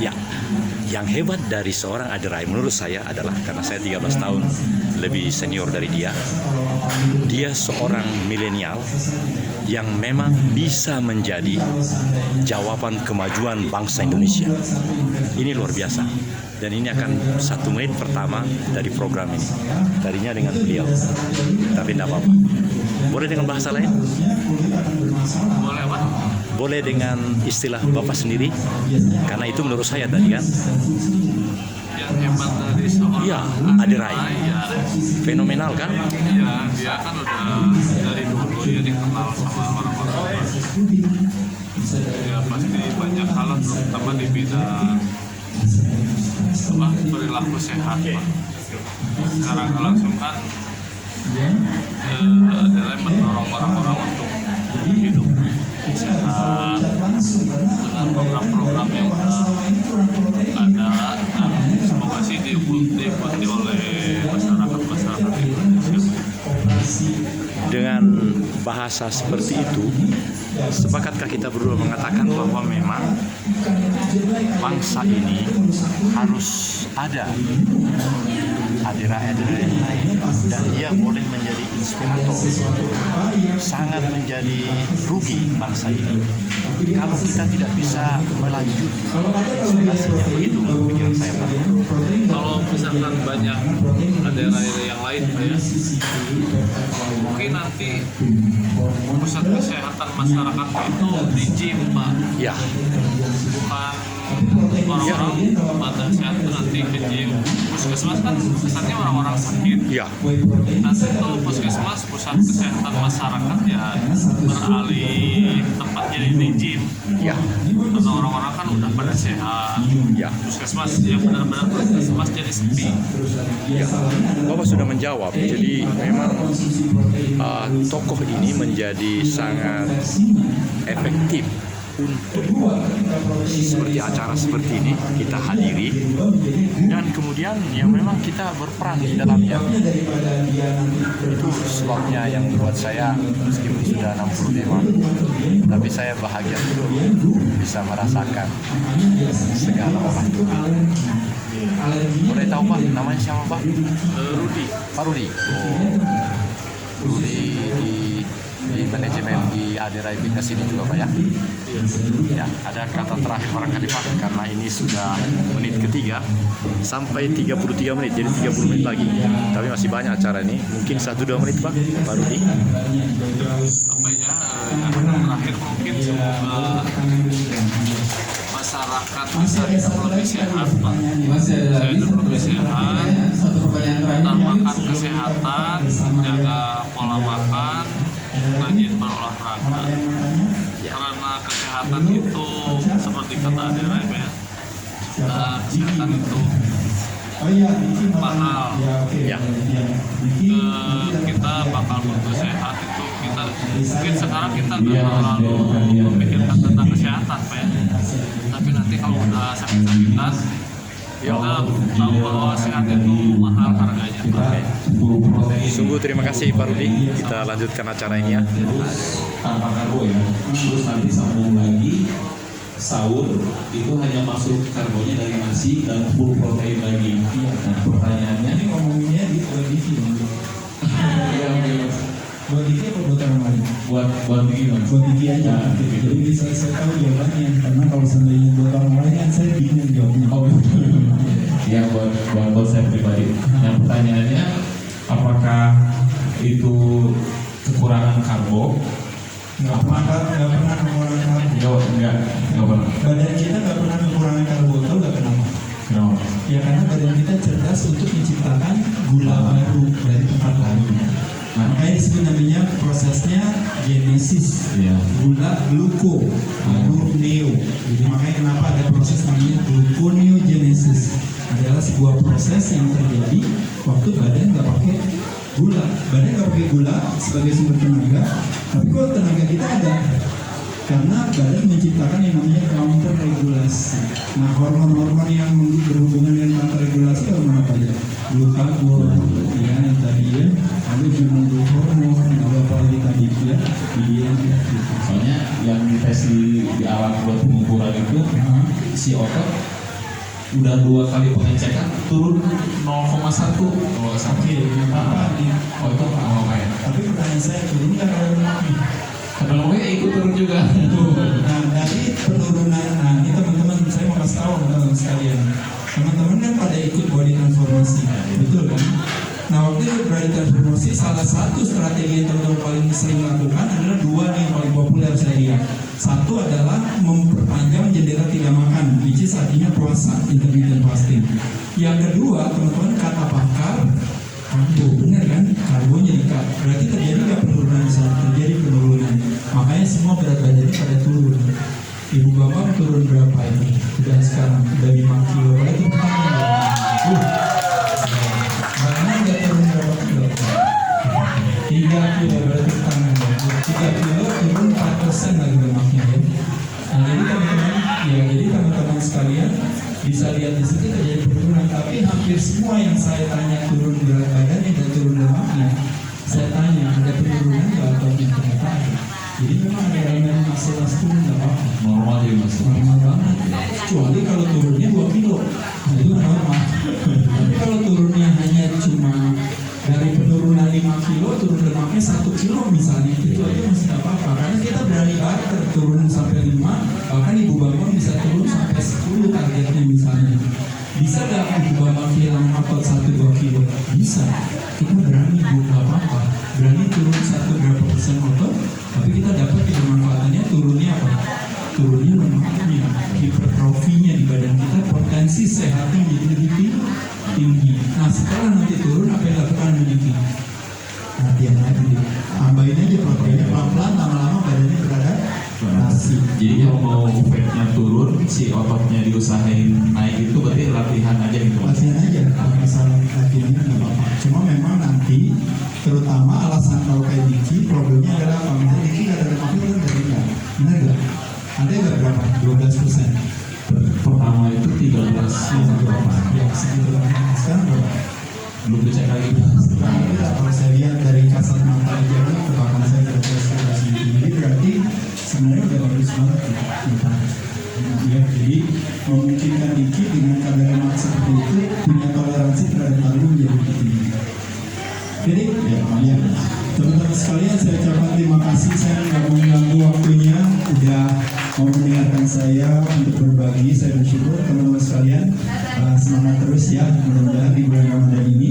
Ya, yang hebat dari seorang Aderai menurut saya adalah karena saya 13 tahun lebih senior dari dia. Dia seorang milenial yang memang bisa menjadi jawaban kemajuan bangsa Indonesia. Ini luar biasa. Dan ini akan 1 menit pertama dari program ini. Tadinya dengan beliau, tapi tidak apa-apa. Boleh dengan bahasa lain? Boleh, Pak. Boleh dengan istilah Bapak sendiri? Karena itu menurut saya tadi kan. Yang hebat dari seorang Iya, Aderai. Ya, Fenomenal kan? iya, dia kan udah dari dulu ya dikenal sama orang-orang. Ya pasti banyak hal, terutama di bidang perilaku sehat, Pak. Secara langsung kan adalah mendorong orang-orang untuk hidup sehat dengan program-program yang ada, dan semoga sih diikuti oleh masyarakat Indonesia. Dengan bahasa seperti itu, sepakatkah kita berdua mengatakan bahwa memang bangsa ini harus ada Aderai yang lain, dan dia boleh menjadi inspirator. Sangat menjadi rugi bangsa ini kalau kita tidak bisa melanjutkan inspirasinya. Begitu pikiran saya, Pak. Kalau misalkan banyak Aderai yang lain, Pak, ya, mungkin nanti pusat kesehatan masyarakat itu di gym, Pak. Ya, Bukan orang-orang pada sehat itu nanti ke gym. Puskesmas kan kesannya orang-orang sakit. ya, Nanti itu puskesmas pusat kesehatan masyarakat ya beralih tempatnya di gym. ya, Karena orang-orang kan udah pada sehat. ya. Puskesmas yang benar-benar puskesmas jadi sepi. Ya, Bapak sudah menjawab. Jadi memang tokoh ini menjadi sangat efektif untuk seperti acara seperti ini kita hadiri, dan kemudian ya memang kita berperan di dalamnya. Itu slotnya yang buat saya meskipun sudah 65, tapi saya bahagia betul bisa merasakan segala orang tua. Boleh tahu Pak, namanya siapa Pak? Rudi. Pak Rudi. Rudi di manajemen di Aderai Fitness ini juga Pak ya. Ya, ada kata terakhir barangkali Pak, karena ini sudah menit ketiga sampai 33 menit, jadi 30 menit lagi. Tapi masih banyak acara ini. Mungkin 1-2 menit Pak Rudi. Apa ya, yang terakhir mungkin semoga masyarakat bisa hidup lebih sehat, Pak. Saya hidup lebih sehat, utamakan kesehatan, jaga pola makan, rajin berolahraga. Karena kesehatan itu seperti kata Aderai, ya, kesehatan itu mahal. Ya, Kita bakal butuh sehat itu mungkin sekarang kita nggak terlalu memikirkan tentang kesehatan, Pak, ya. Tapi nanti kalau udah sakit-sakitan kita tahu bahwa sehat itu mahal harganya, Pak. sungguh terima kasih Pak Rudi. Kita lanjutkan acara ini ya. Tanpa karbo ya, terus nanti sambung lagi sahur itu hanya masuk karbonya dari nasi dan full protein lagi. Nah pertanyaannya Ini ngomonginnya di TV buat TV apa buat orang lain? buat begini Mas. Buat TV aja. Jadi bisa saya tahu jawabannya, karena kalau seandainya buat orang lain kan saya bingung jawabnya. Oh ya buat saya pribadi. Yang pertanyaannya apakah itu kekurangan karbo? Nggak pernah kekurangan karbo. Enggak pernah. Badan kita nggak pernah kekurangan karbo, tahu nggak kenapa? No. Ya karena badan kita cerdas untuk menciptakan gula baru dari tempat lain. Makanya disebut namanya prosesnya genesis. Iya. Gula gluko baru neo. Jadi makanya kenapa ada proses namanya gluconeogenesis, adalah sebuah proses yang terjadi waktu badan nggak pakai gula. Badan nggak pakai gula sebagai sumber tenaga, tapi kalau tenaga kita ada, karena badan menciptakan yang namanya counter regulasi. Nah, hormon-hormon yang berhubungan dengan counter regulasi hormon apa aja? Glukagon, ya yang tadi ya, ada juga hormon, ada apa lagi tadi ya, dia gitu. Soalnya yang tes di alat buat pengukuran itu si otot udah 2 kali pengecekan turun 0,1. Oke, nggak apa-apa nih. Oh itu nggak apa-apa ya. Tapi pertanyaan saya, turun nggak kalau lemaknya? Kadang lemaknya ikut turun juga. Nah, dari penurunan, nah ini teman-teman saya mau kasih tahu teman-teman sekalian. Teman-teman kan pada ikut body transformasi, betul kan? Nah, waktu itu body transformasi salah satu strategi yang teman-teman paling sering lakukan adalah 2 nih yang paling populer saya lihat. Satu adalah memperpanjang jendela tidak makan, which is artinya puasa, intermittent fasting. Yang kedua, teman-teman kata pakar, karbo, benar kan? Karbonya di-cut. Berarti terjadi nggak penurunan di sana? Terjadi penurunan. Makanya semua berat badannya pada turun. Ibu Bambang turun berapa ini? Sudah sekarang, sudah 5 kilo. Berarti pertanyaan Bambang nggak turun berapa kilo? 3 kilo, berarti pertanyaan 3 kilo turun 4% lagi lemaknya ya. Nah, jadi teman-teman sekalian bisa lihat di sini terjadi penurunan, tapi hampir semua yang saya tanya turun berat badannya dan turun lemaknya, saya tanya ada penurunan nggak atau ternyata ada. Jadi memang ada elemen masalah turun nggak apa-apa, Normal ya mas. normal banget. Kecuali kalau turunnya 2 kilo, nah itu nggak normal. Tapi kalau turunnya hanya cuma dari penurunan 5 kilo turun lemaknya 1 kilo misalnya, itu aja masih nggak apa-apa, karena kita berani barter turun sampai 5, bahkan Ibu Bambang bisa turun sampai 10 targetnya misalnya. Bisa nggak Ibu Bambang hilang otot 1-2 kilo? Bisa. Kita berani, Bu, nggak apa-apa. Berani turun 1 berapa % otot, tapi kita dapat kebermanfaatannya. Turunnya apa? Turunnya lemaknya, hipertrofinya di badan kita, potensi sehatnya jadi lebih tinggi. Nah, setelah nanti turun, apa yang dilakukan menjadi latihan lagi, tambahin aja proteinnya pelan-pelan, lama-lama badannya beradaptasi. Jadi kalau mau fatnya turun, si ototnya diusahain naik itu berarti latihan aja gitu. Latihan aja, kalau masalah latihannya nggak apa-apa. Cuma memang nanti, terutama alasan kalau kayak Diki, problemnya adalah apa? Misalnya Diki nggak ada lemaknya kan dari enggak, benar nggak? Ada nggak berapa? 12%. Pertama itu 13 Ya, segitu. Sekarang berapa? belum dicek lagi. Sekarang tidak, kalau saya lihat dari kasat mata aja, tebakan saya sudah segitu. Jadi berarti sebenarnya udah bagus banget kita. Ya, jadi memungkinkan Diki dengan kadar lemak seperti itu punya toleransi terhadap karbo menjadi tinggi. Jadi ya, teman-teman sekalian, saya ucapkan terima kasih. Saya nggak mau mengganggu waktunya, udah mau mendengarkan saya untuk berbagi. Saya bersyukur teman-teman sekalian, semangat terus ya. Mudah-mudahan di bulan Ramadan ini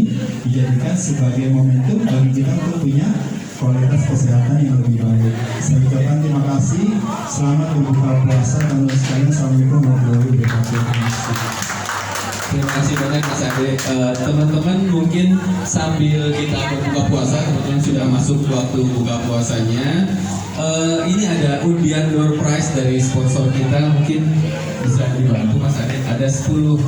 dijadikan sebagai momentum bagi kita untuk punya kualitas kesehatan yang lebih baik. Saya ucapkan terima kasih. Selamat berbuka puasa teman-teman sekalian. Assalamualaikum warahmatullahi wabarakatuh. Terima kasih banyak Mas Ade. Teman-teman mungkin sambil kita berbuka puasa, teman-teman sudah masuk waktu buka puasanya. Ini ada undian door prize dari sponsor kita, mungkin bisa dibantu Mas Ade. Ada 10.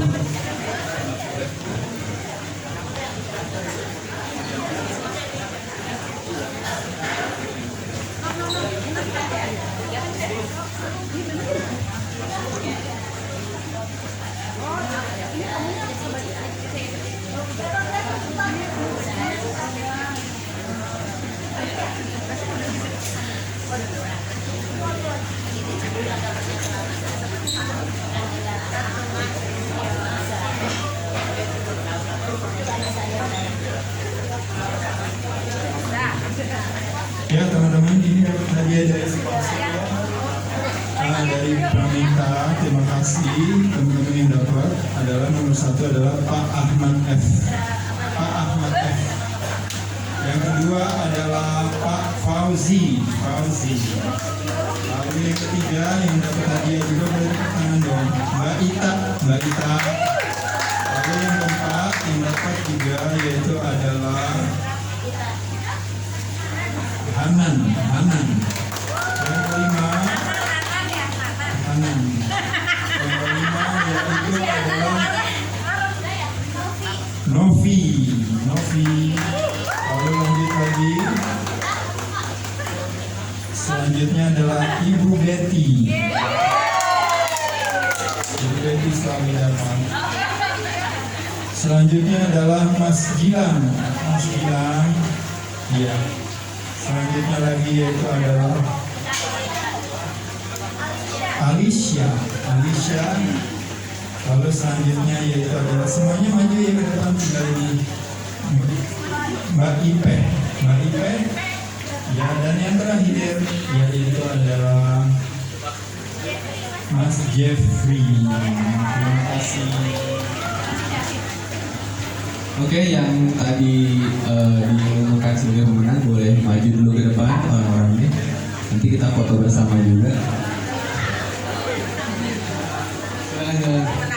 Ya teman-teman, ini dapat hadiah dari sponsor dari Pramita. Terima kasih teman-teman yang dapat. Adalah nomor 1 adalah Pak Ahmad F. Pak Ahmad F. Yang kedua adalah Pak Fauzi. Lalu yang ketiga yang dapat hadiah juga boleh tepuk tangan dong, Mbak Ita. Lalu yang keempat yang dapat juga yaitu adalah Hanan. Yang kelima Hanan. Yang kelima yaitu adalah Novi. Lalu lanjut lagi. Selanjutnya adalah Ibu Betty. Ibu Betty selalu dapat. Selanjutnya adalah Mas Gilang. Ya. Selanjutnya lagi yaitu adalah Alicia. Lalu selanjutnya yaitu adalah semuanya maju ya ke depan, tinggal ini Mbak Ipe. Ya, dan yang terakhir yaitu adalah Mas Jeffrey. Terima kasih. Oke, yang tadi diumumkan sebagai pemenang boleh maju dulu ke depan orang-orangnya. Nanti kita foto bersama juga. Silakan. Silakan.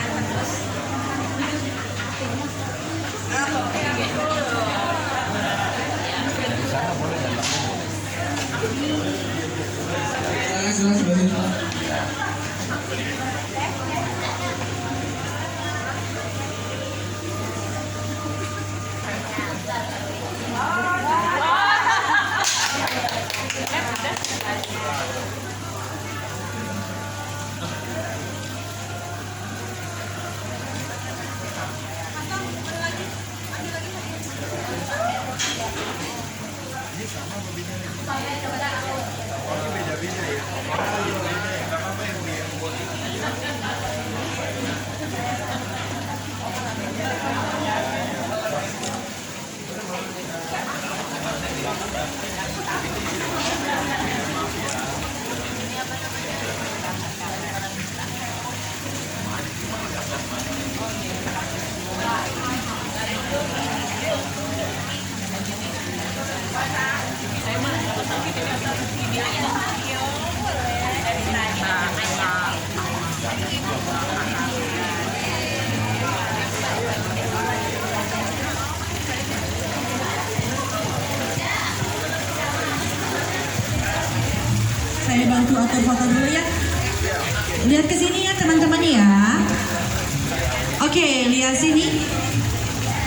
Saya bantu atur foto dulu ya. Lihat ke sini ya teman-teman ya. Oke, lihat sini.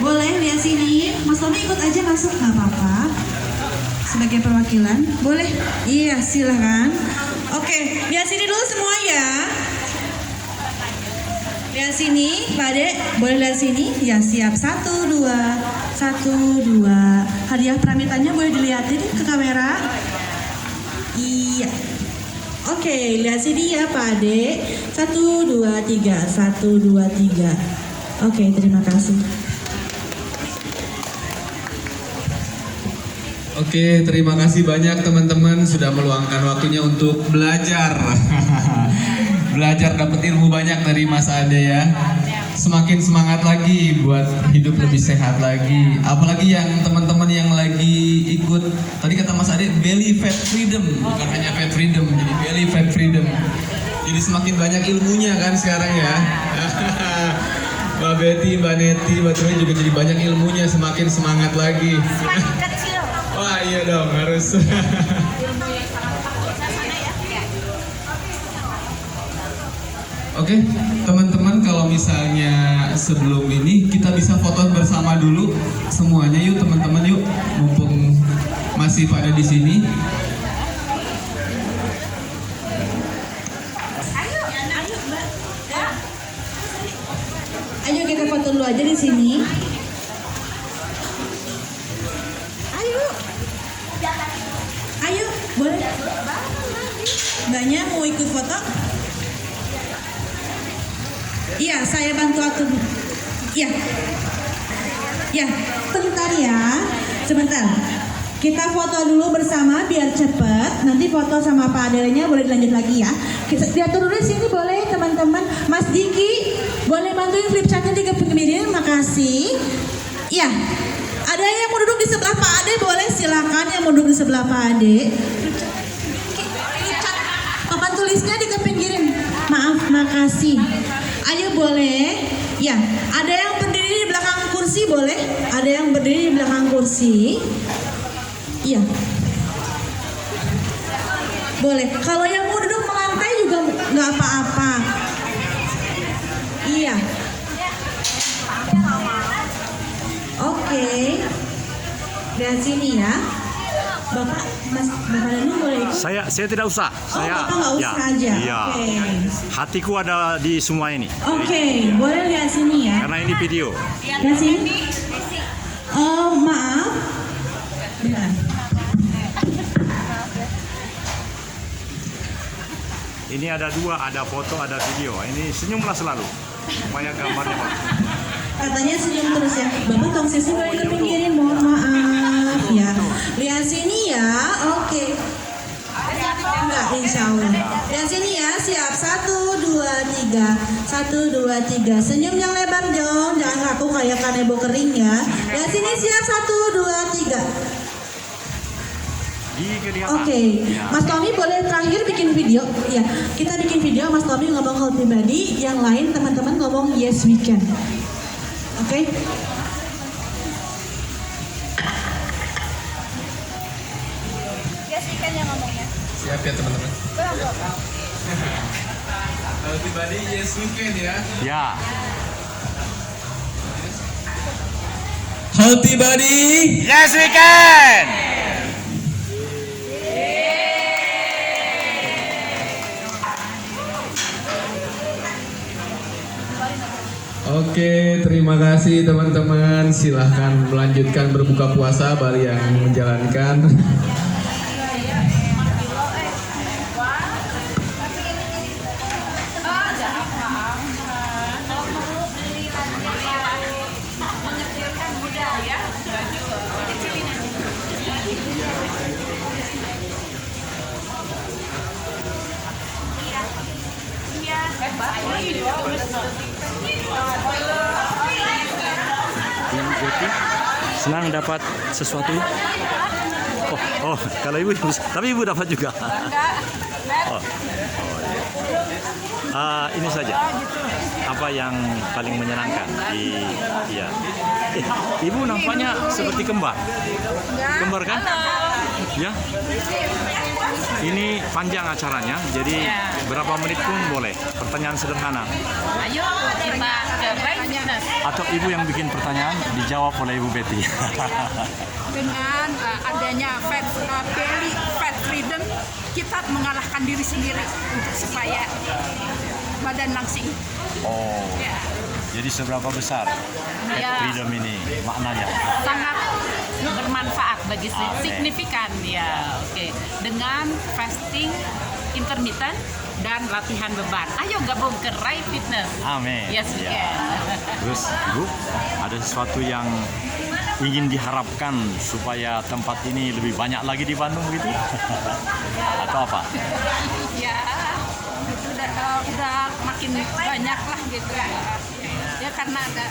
Boleh lihat sini. Mas Tommy ikut aja masuk, nggak apa-apa. Sebagai perwakilan, boleh? Iya, silahkan. Oke, lihat sini dulu semua ya. Lihat sini, Pak Ade. Boleh lihat sini? Ya, siap. 1, 2, 1, 2. Hadiah pramitanya boleh dilihatin ke kamera. Iya. Oke, lihat sini ya Pak Ade. 1, 2, 3. 1, 2, 3. Oke, terima kasih. Oke, terima kasih banyak teman-teman sudah meluangkan waktunya untuk belajar. Belajar dapat ilmu banyak dari Mas Ade ya. Semakin semangat lagi buat hidup lebih sehat lagi. Apalagi yang teman-teman yang lagi ikut, tadi kata Mas Ade, belly fat freedom, bukan hanya fat freedom, jadi belly fat freedom. Jadi semakin banyak ilmunya kan sekarang ya. Mbak Betty, Mbak Neti, Mbak Troy juga jadi banyak ilmunya, semakin semangat lagi. Wah iya dong, harus. Oke, teman-teman, kalau misalnya sebelum ini kita bisa foto bersama dulu semuanya yuk teman-teman yuk, mumpung masih pada di sini. Ayo kita foto dulu aja di sini. Ayo, boleh. Mbaknya mau ikut foto? Iya, saya bantu atur. Iya. Ya, sebentar ya. Sebentar. Kita foto dulu bersama biar cepet. Nanti foto sama Pak Adelnya boleh dilanjut lagi ya. Kita diatur dulu di sini boleh teman-teman. Mas Diki, boleh bantuin flip chartnya di kepemimpinan. Makasih. Iya. Ada yang mau duduk di sebelah Pak Ade boleh, silakan yang mau duduk di sebelah Pak Ade. Papan tulisnya di kepinggirin. Maaf, makasih. Ayo boleh. Ya, ada yang berdiri di belakang kursi boleh? Ada yang berdiri di belakang kursi. Iya. Boleh. Kalau yang mau duduk melantai juga nggak apa-apa. Iya. Oke. Lihat sini ya. Bapak, Bapak Danu boleh ikut? Saya tidak usah. Bapak nggak usah aja. Iya. Oke. Hatiku ada di semua ini. Oke, boleh lihat sini ya. Karena ini video. Lihat sini. Oh, maaf. Bentar. Ini ada dua, ada foto, ada video. Ini senyumlah selalu. supaya gambarnya bagus. Katanya senyum terus ya. Bapak tongsisnya boleh kepinggirin, mohon maaf ya. Lihat sini ya, oke. Enggak, insya Allah. Lihat sini ya, siap. 1, 2, 3. 1, 2, 3. Senyum yang lebar dong, jangan kaku kayak kanebo kering ya. Lihat sini, siap. 1, 2, 3. Oke, Mas Tommy boleh terakhir bikin video? Ya, kita bikin video. Mas Tommy ngomong healthy body, yang lain teman-teman ngomong yes we can. Oke? Yes, ikan yang ngomongnya. Siap ya teman-teman. Healthy body, yes we can ya. Ya. Healthy body. Yes we can. Oke, terima kasih teman-teman. Silahkan melanjutkan berbuka puasa bagi yang menjalankan. Senang dapat sesuatu? Oh, kalau ibu, tapi ibu dapat juga. Ini saja. Apa yang paling menyenangkan iya. Ibu nampaknya seperti kembar. Kembar kan? Ya. Ini panjang acaranya, jadi berapa menit pun boleh. Pertanyaan sederhana. Ayo kita ke Raifiness. Atau ibu yang bikin pertanyaan dijawab oleh Ibu Betty. Dengan adanya belly fat freedom, kita mengalahkan diri sendiri untuk supaya badan langsing. Oh. Ya. Jadi seberapa besar Ya. freedom ini maknanya? Sangat bermanfaat bagi signifikan ya. Oke. Dengan fasting intermittent dan latihan beban. Ayo gabung ke Raifiness. Amin. Yes, we Ya. can. Terus Ibu, ada sesuatu yang ingin diharapkan supaya tempat ini lebih banyak lagi di Bandung gitu? Atau apa? Ya, itu udah makin banyak lah gitu. Ya karena ada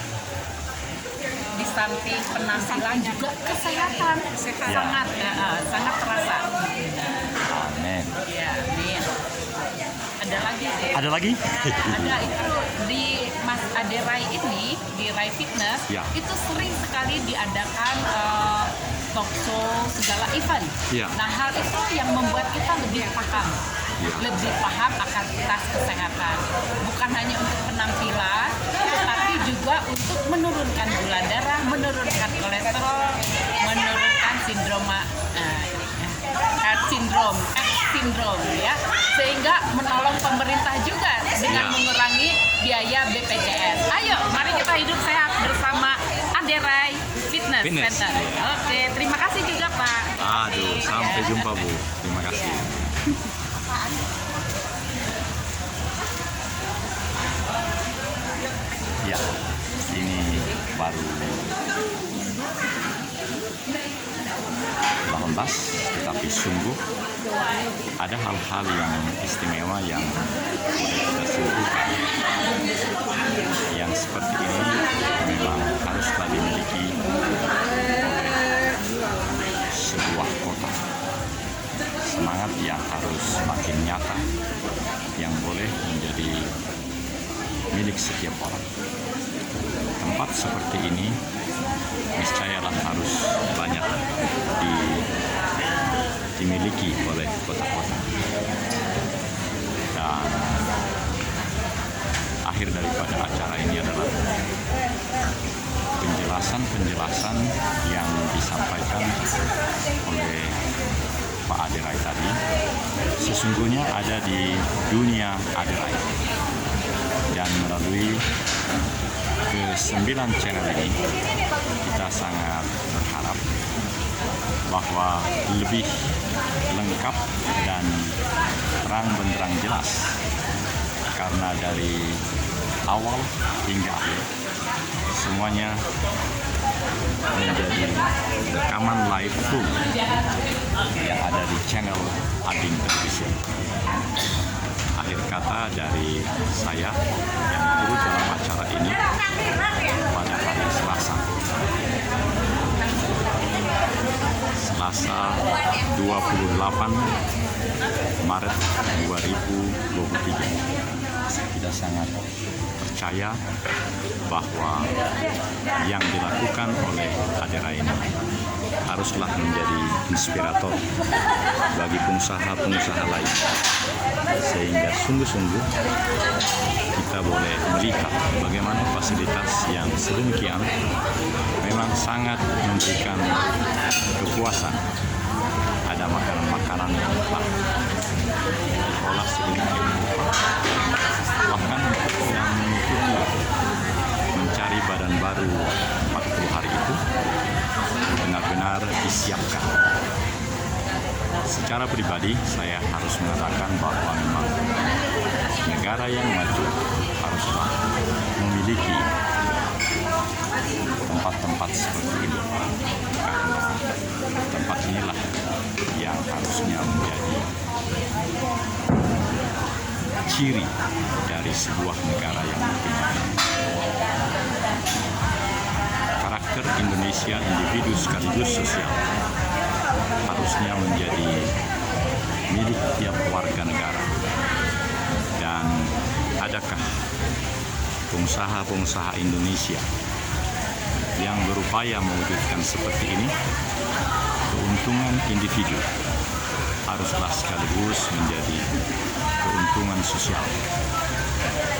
Di samping penampilan juga kesehatan sangat sangat terasa. Amin. Ya, amin. Ada lagi deh. Ada lagi? Ada itu di Mas Aderai ini di Raifiness Ya. itu sering sekali diadakan talk show segala event. Ya. Nah hal itu yang membuat kita lebih paham, Ya. lebih paham akan tas kesehatan. Bukan hanya untuk penampilan, tetapi juga untuk menurunkan gula darah, menurunkan kolesterol, menurunkan sindrom heart syndrome ya, sehingga menolong pemerintah juga dengan Ya. mengurangi biaya BPJS. Ayo, mari kita hidup sehat bersama Aderai Fitness Center. Oke, terima kasih juga Pak. Aduh, sampai jumpa Bu. Terima kasih. Ya, ini baru 18, tetapi sungguh ada hal-hal yang istimewa yang boleh kita sentuhkan. Yang seperti ini memang haruslah dimiliki oleh sebuah kota. Semangat yang harus makin nyata, yang boleh menjadi milik setiap orang. Tempat seperti ini niscayalah harus banyak dimiliki oleh kota-kota. Dan akhir daripada acara ini adalah penjelasan-penjelasan yang disampaikan oleh Pak Aderai tadi sesungguhnya ada di dunia Aderai. Dan melalui ke-9 channel ini kita sangat berharap bahwa lebih lengkap dan terang benderang jelas, karena dari awal hingga akhir semuanya menjadi rekaman live full yang ada di channel Adin Televisi. Akhir kata dari saya yang turut dalam acara ini pada hari Selasa 28 Maret 2023. Kita sangat percaya bahwa yang dilakukan oleh Adera ini haruslah menjadi inspirator bagi pengusaha-pengusaha lain, sehingga sungguh-sungguh kita boleh melihat bagaimana fasilitas yang sedemikian memang sangat memberikan kepuasan. Ada makanan-makanan yang telah diolah sedemikian rupa, bahkan yang mengikuti mencari badan baru 40 hari itu benar-benar disiapkan. Secara pribadi saya harus mengatakan bahwa memang negara yang maju haruslah memiliki tempat-tempat seperti ini, karena tempat inilah yang harusnya menjadi ciri dari sebuah negara yang makin maju. Karakter Indonesia individu sekaligus sosial harusnya menjadi milik tiap warga negara. Dan adakah pengusaha-pengusaha Indonesia yang berupaya mewujudkan seperti ini? Keuntungan individu haruslah sekaligus menjadi keuntungan sosial.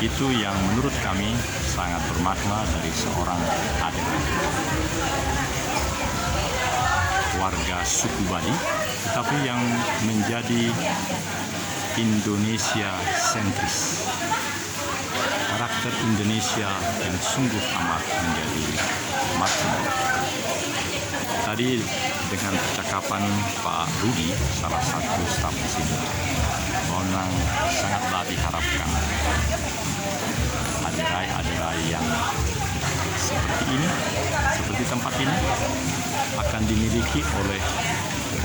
Itu yang menurut kami sangat bermakna dari seorang Adera, warga suku Bali, tetapi yang menjadi Indonesia sentris. Karakter Indonesia yang sungguh amat menjadi makmur. Tadi dengan percakapan Pak Rudi, salah satu staf di sini, memang sangatlah diharapkan aderai yang seperti ini, seperti tempat ini, akan dimiliki oleh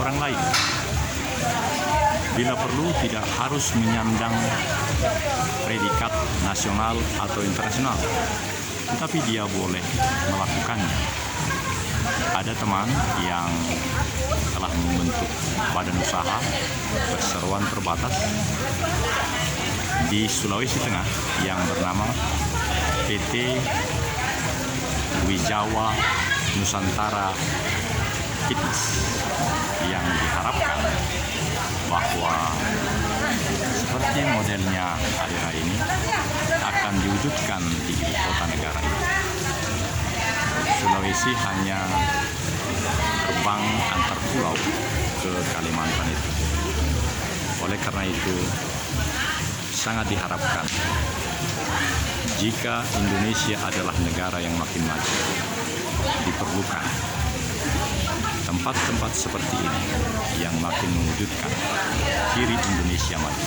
orang lain. Bila perlu tidak harus menyandang predikat nasional atau internasional, tetapi dia boleh melakukannya. Ada teman yang telah membentuk badan usaha perseroan terbatas di Sulawesi Tengah yang bernama PT Wijawa Nusantara Fitness, yang diharapkan bahwa seperti modelnya Adera ini akan diwujudkan di ibu kota negara ini. Sulawesi hanya terbang antar pulau ke Kalimantan itu. Oleh karena itu sangat diharapkan jika Indonesia adalah negara yang makin maju, diperlukan tempat-tempat seperti ini yang makin mewujudkan ciri Indonesia maju.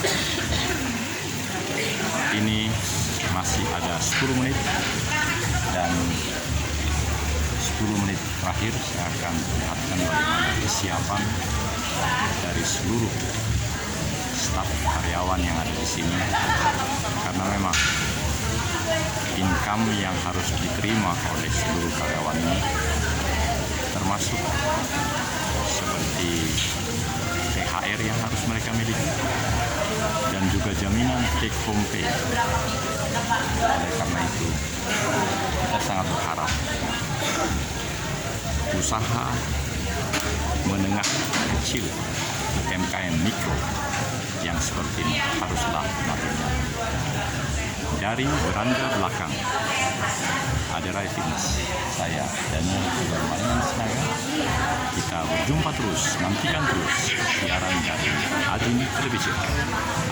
Ini masih ada 10 menit dan 10 menit terakhir saya akan perlihatkan bagaimana kesiapan dari seluruh staf karyawan yang ada di sini, karena memang income yang harus diterima oleh seluruh karyawan ini termasuk seperti THR yang harus mereka miliki dan juga jaminan take home pay. Oleh karena itu kita sangat berharap usaha menengah kecil, UMKM mikro yang seperti ini haruslah makin maju. Dari beranda belakang Adera Fitness, saya Daniel Sudarmayan Senaga. Kita berjumpa terus, nantikan terus siaran dari Adin Televisi.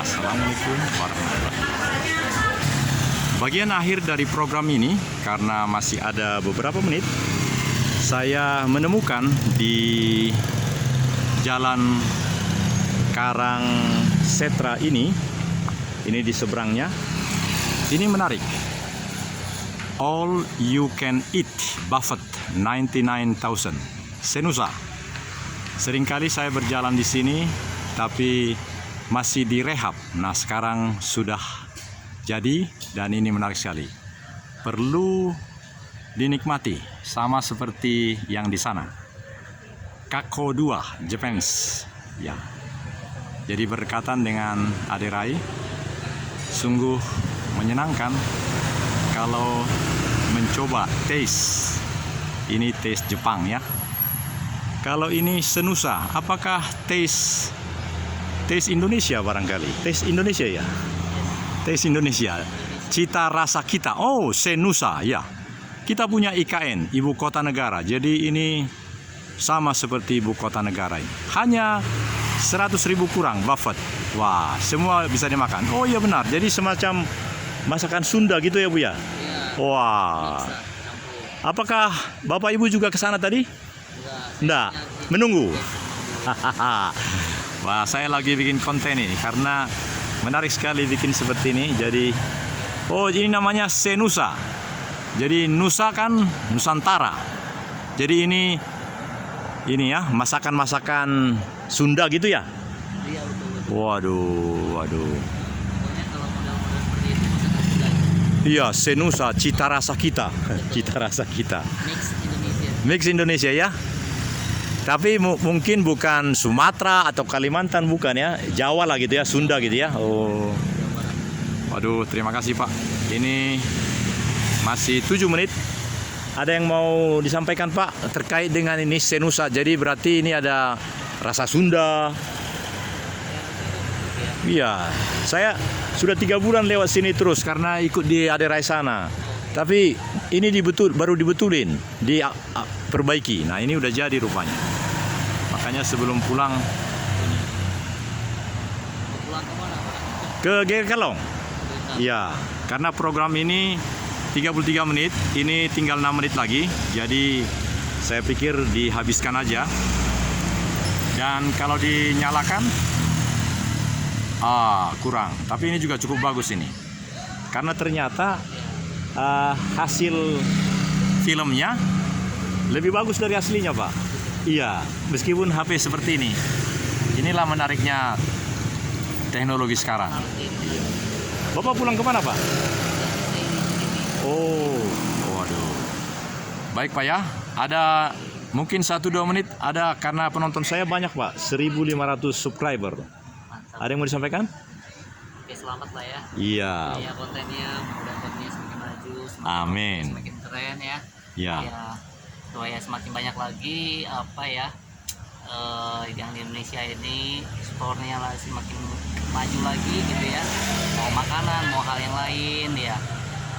Assalamualaikum warahmatullahi wabarakatuh. Bagian akhir dari program ini, karena masih ada beberapa menit, saya menemukan di Jalan Karang Setra ini di seberangnya, ini menarik. All you can eat buffet 99,000 Senusa. Seringkali saya berjalan di sini tapi masih direhab. Nah, sekarang sudah jadi dan ini menarik sekali. Perlu dinikmati sama seperti yang di sana. Kako 2 Japanese. Ya. Jadi berkaitan dengan Aderai, sungguh menyenangkan kalau mencoba taste. Ini taste Jepang ya. Kalau ini Senusa, apakah taste Indonesia barangkali? Taste Indonesia ya? Taste Indonesia. Cita rasa kita. Oh, Senusa ya. Kita punya IKN, ibu kota negara. Jadi ini sama seperti ibu kota negara ini. Hanya 100.000 kurang buffet. Wah, semua bisa dimakan. Oh iya benar. Jadi semacam masakan Sunda gitu ya Bu ya? Wah. Apakah Bapak Ibu juga ke sana tadi? Enggak. Menunggu. Wah, saya lagi bikin konten ini karena menarik sekali bikin seperti ini. Jadi, oh ini namanya Senusa. Jadi Nusa kan Nusantara. Jadi ini ya masakan-masakan Sunda gitu ya? Waduh. Iya, Senusa, cita rasa kita. Cita rasa kita. Mix Indonesia ya. Tapi mungkin bukan Sumatera atau Kalimantan, bukan ya. Jawa lah gitu ya, Sunda gitu ya. Oh. Waduh, terima kasih Pak. Ini masih 7 menit. Ada yang mau disampaikan Pak terkait dengan ini Senusa. Jadi berarti ini ada rasa Sunda. Iya, saya sudah 3 bulan lewat sini terus karena ikut di Aderai sana. Tapi ini baru dibetulin, diperbaiki. Nah ini udah jadi rupanya. Makanya sebelum pulang ke Gekalong. Ya, karena program ini 33 menit, ini tinggal 6 menit lagi. Jadi saya pikir dihabiskan aja. Dan kalau dinyalakan kurang, tapi ini juga cukup bagus ini karena ternyata hasil filmnya lebih bagus dari aslinya Pak. Iya, meskipun HP seperti ini. Inilah menariknya teknologi sekarang. Bapak pulang kemana Pak? Oh, waduh. Baik Pak ya, ada mungkin 1-2 menit ada karena penonton saya banyak Pak, 1.500 subscriber. Ada yang mau disampaikan? Oke, selamat lah ya. Iya. Ya, kontennya semakin maju, semakin keren ya. Iya. Ya, supaya semakin banyak lagi yang di Indonesia ini ekspornya lah semakin maju lagi gitu ya. Mau makanan, mau hal yang lain ya.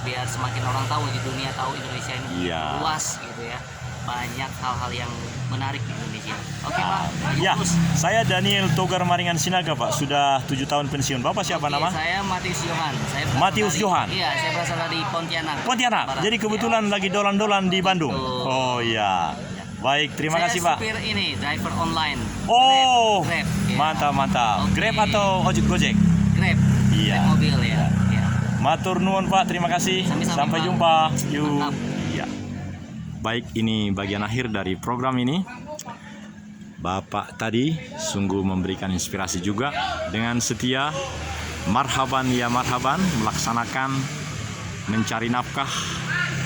Biar semakin orang tahu di dunia tahu Indonesia ini luas gitu ya. Banyak hal-hal yang menarik di Indonesia. Oke Pak. Ya, saya Daniel Togar Maringan Sinaga Pak. Sudah 7 tahun pensiun. Bapak siapa nama? Saya Matius Johan. Matius Johan. Iya, saya berasal dari Pontianak. Barat. Jadi kebetulan lagi dolan-dolan di Bandung. Betul. Oh iya. Baik, terima kasih Pak. Saya supir ini, driver online. Oh, Grab. mantap. Okay. Grab atau Gojek? Grab. Iya. Grab mobil ya. Matur nuwun Pak, terima kasih. Sampai jumpa. Yuk. Ya. Baik, ini bagian akhir dari program ini. Bapak tadi sungguh memberikan inspirasi juga dengan setia marhaban ya marhaban melaksanakan mencari nafkah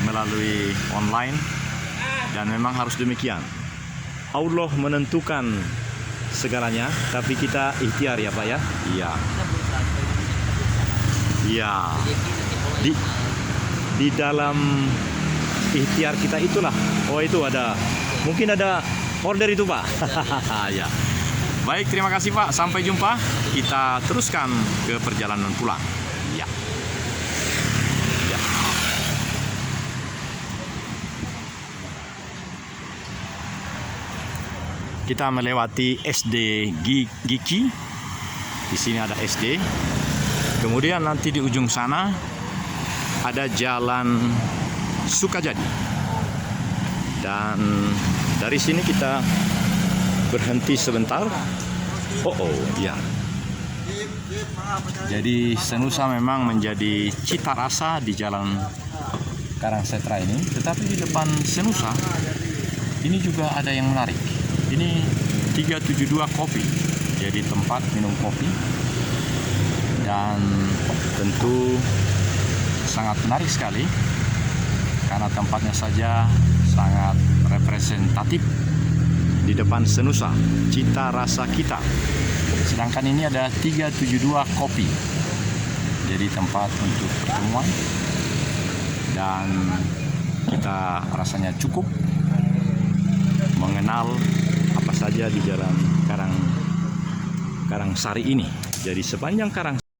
melalui online dan memang harus demikian. Allah menentukan segalanya, tapi kita ikhtiar ya Pak ya. Iya. Iya. Di dalam ikhtiar kita itulah. Oh itu ada. Mungkin ada order itu Pak. Ya. Baik, terima kasih Pak. Sampai jumpa. Kita teruskan ke perjalanan pulang. Ya. Ya. Kita melewati SD Giki. Di sini ada SD. Kemudian nanti di ujung sana ada jalan Sukajadi. Dan dari sini kita berhenti sebentar. Ya. Jadi Senusa memang menjadi cita rasa di jalan Karangsetra ini, tetapi di depan Senusa ini juga ada yang menarik. Ini 372 Kopi, jadi tempat minum kopi, dan tentu sangat menarik sekali karena tempatnya saja sangat representatif di depan Senusa, cita rasa kita. Sedangkan ini ada 372 Kopi, jadi tempat untuk pertemuan, dan kita rasanya cukup mengenal apa saja di jalan Karangsari ini. Jadi sepanjang Karangsari